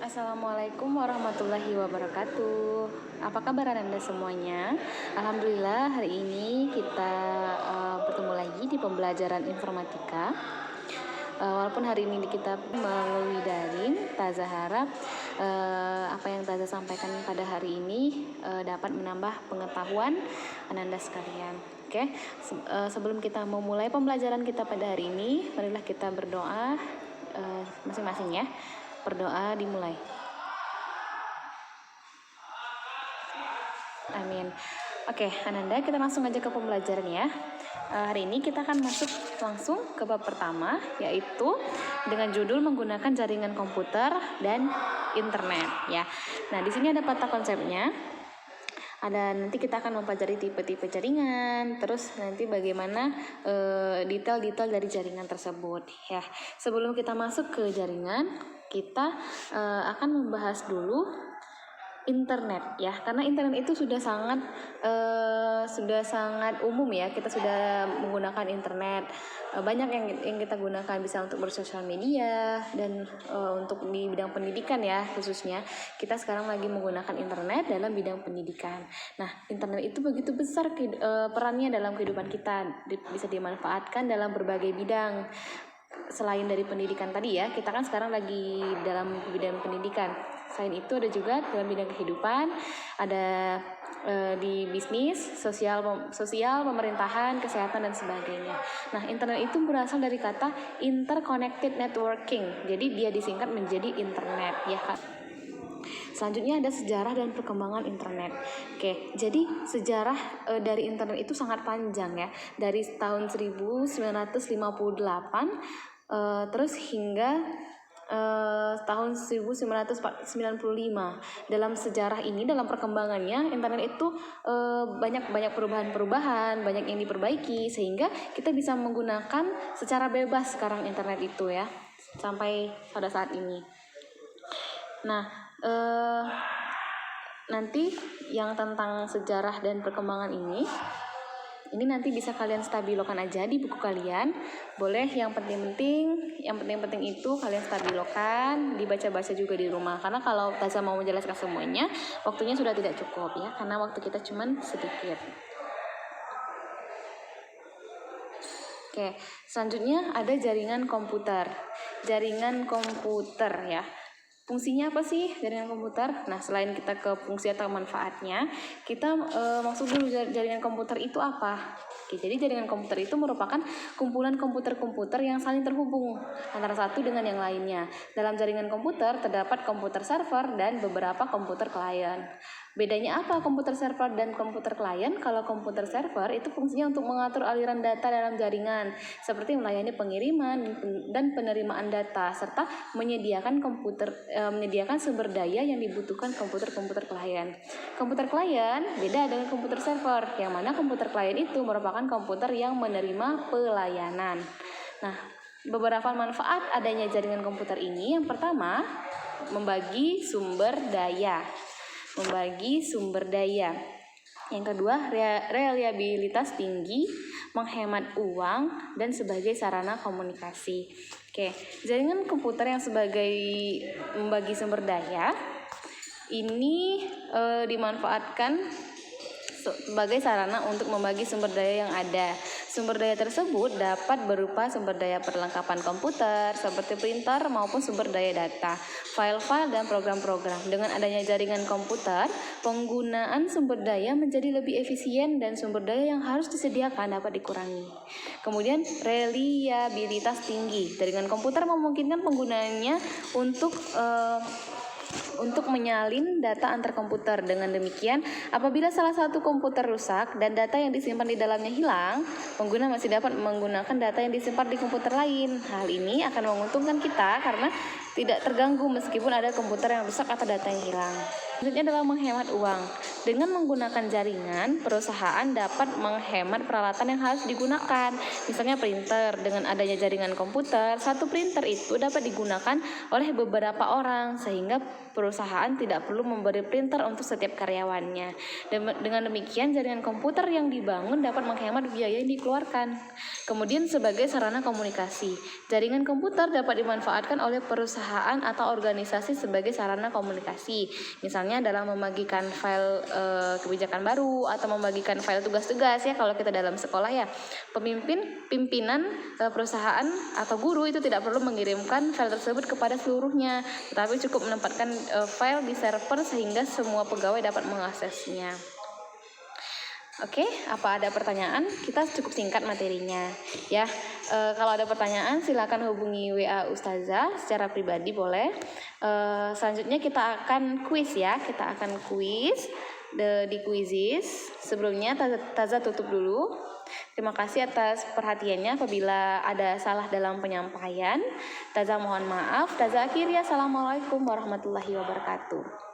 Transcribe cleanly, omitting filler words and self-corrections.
Assalamualaikum warahmatullahi wabarakatuh. Apa kabar Anda semuanya? Alhamdulillah hari ini kita bertemu lagi di pembelajaran informatika. Walaupun hari ini kita melalui daring, Taza harap apa yang Taza sampaikan pada hari ini dapat menambah pengetahuan Ananda sekalian. Oke, sebelum kita memulai pembelajaran kita pada hari ini, marilah kita berdoa masing-masing ya. Berdoa dimulai. Amin. Oke, Ananda, kita langsung aja ke pembelajaran ya. Hari ini kita akan masuk langsung ke bab pertama, yaitu dengan judul menggunakan jaringan komputer dan internet ya. Nah, di sini ada peta konsepnya. Nanti kita akan mempelajari tipe-tipe jaringan, terus nanti bagaimana detail-detail dari jaringan tersebut ya. Sebelum kita masuk ke jaringan, kita akan membahas dulu internet ya, karena internet itu sudah sangat umum ya. Kita sudah menggunakan internet, banyak yang kita gunakan, bisa untuk bersosial media dan untuk di bidang pendidikan ya, khususnya kita sekarang lagi menggunakan internet dalam bidang pendidikan. Nah, internet itu begitu besar perannya dalam kehidupan kita, bisa dimanfaatkan dalam berbagai bidang. Selain dari pendidikan tadi ya, kita kan sekarang lagi dalam bidang pendidikan. Selain itu ada juga dalam bidang kehidupan, ada di bisnis, sosial, pemerintahan, kesehatan dan sebagainya. Nah, internet itu berasal dari kata interconnected networking. Jadi dia disingkat menjadi internet ya Kak. Selanjutnya ada sejarah dan perkembangan internet. Oke, jadi sejarah dari internet itu sangat panjang ya. Dari tahun 1958 terus hingga tahun 1995. Dalam sejarah ini, dalam perkembangannya, internet itu banyak perubahan-perubahan, banyak yang diperbaiki, sehingga kita bisa menggunakan secara bebas sekarang internet itu ya, sampai pada saat ini. Nah, nanti yang tentang sejarah dan perkembangan ini nanti bisa kalian stabilokan aja di buku kalian. Boleh, yang penting itu kalian stabilokan, dibaca-baca juga di rumah. Karena kalau Taza mau menjelaskan semuanya, waktunya sudah tidak cukup ya, karena waktu kita cuman sedikit. Oke, selanjutnya ada jaringan komputer. Jaringan komputer ya. Fungsinya apa sih jaringan komputer? Nah, selain kita ke fungsi atau manfaatnya, kita maksud dulu jaringan komputer itu apa? Oke, jadi jaringan komputer itu merupakan kumpulan komputer-komputer yang saling terhubung antara satu dengan yang lainnya. Dalam jaringan komputer terdapat komputer server dan beberapa komputer klien. Bedanya apa komputer server dan komputer klien? Kalau komputer server itu fungsinya untuk mengatur aliran data dalam jaringan, seperti melayani pengiriman dan penerimaan data, serta menyediakan sumber daya yang dibutuhkan komputer-komputer klien. Komputer klien beda dengan komputer server, yang mana komputer klien itu merupakan komputer yang menerima pelayanan. Nah, beberapa manfaat adanya jaringan komputer ini, yang pertama, membagi sumber daya. Yang kedua, reliabilitas tinggi, menghemat uang, dan sebagai sarana komunikasi. Oke, jaringan komputer yang sebagai membagi sumber daya ini dimanfaatkan sebagai sarana untuk membagi sumber daya yang ada. Sumber daya tersebut dapat berupa sumber daya perlengkapan komputer seperti printer maupun sumber daya data, file-file dan program-program. Dengan adanya jaringan komputer, penggunaan sumber daya menjadi lebih efisien dan sumber daya yang harus disediakan dapat dikurangi. Kemudian reliabilitas tinggi. Jaringan komputer memungkinkan penggunaannya untuk menyalin data antar komputer. Dengan demikian, apabila salah satu komputer rusak dan data yang disimpan di dalamnya hilang, pengguna masih dapat menggunakan data yang disimpan di komputer lain. Hal ini akan menguntungkan kita karena tidak terganggu meskipun ada komputer yang rusak atau data yang hilang. Selanjutnya adalah menghemat uang. Dengan menggunakan jaringan, perusahaan dapat menghemat peralatan yang harus digunakan. Misalnya printer, dengan adanya jaringan komputer, satu printer itu dapat digunakan oleh beberapa orang, sehingga perusahaan tidak perlu memberi printer untuk setiap karyawannya. Dengan demikian, jaringan komputer yang dibangun dapat menghemat biaya yang dikeluarkan. Kemudian sebagai sarana komunikasi, jaringan komputer dapat dimanfaatkan oleh perusahaan perusahaan atau organisasi sebagai sarana komunikasi. Misalnya dalam membagikan file kebijakan baru atau membagikan file tugas-tugas ya kalau kita dalam sekolah ya. Pimpinan perusahaan atau guru itu tidak perlu mengirimkan file tersebut kepada seluruhnya, tetapi cukup menempatkan file di server sehingga semua pegawai dapat mengaksesnya. Oke, apa ada pertanyaan? Kita cukup singkat materinya ya. Kalau ada pertanyaan silakan hubungi WA Ustazah secara pribadi boleh. Selanjutnya kita akan kuis ya. Kita akan kuis di Quizizz. Sebelumnya Taza tutup dulu. Terima kasih atas perhatiannya. Apabila ada salah dalam penyampaian, Taza mohon maaf. Taza akhiri. Assalamualaikum warahmatullahi wabarakatuh.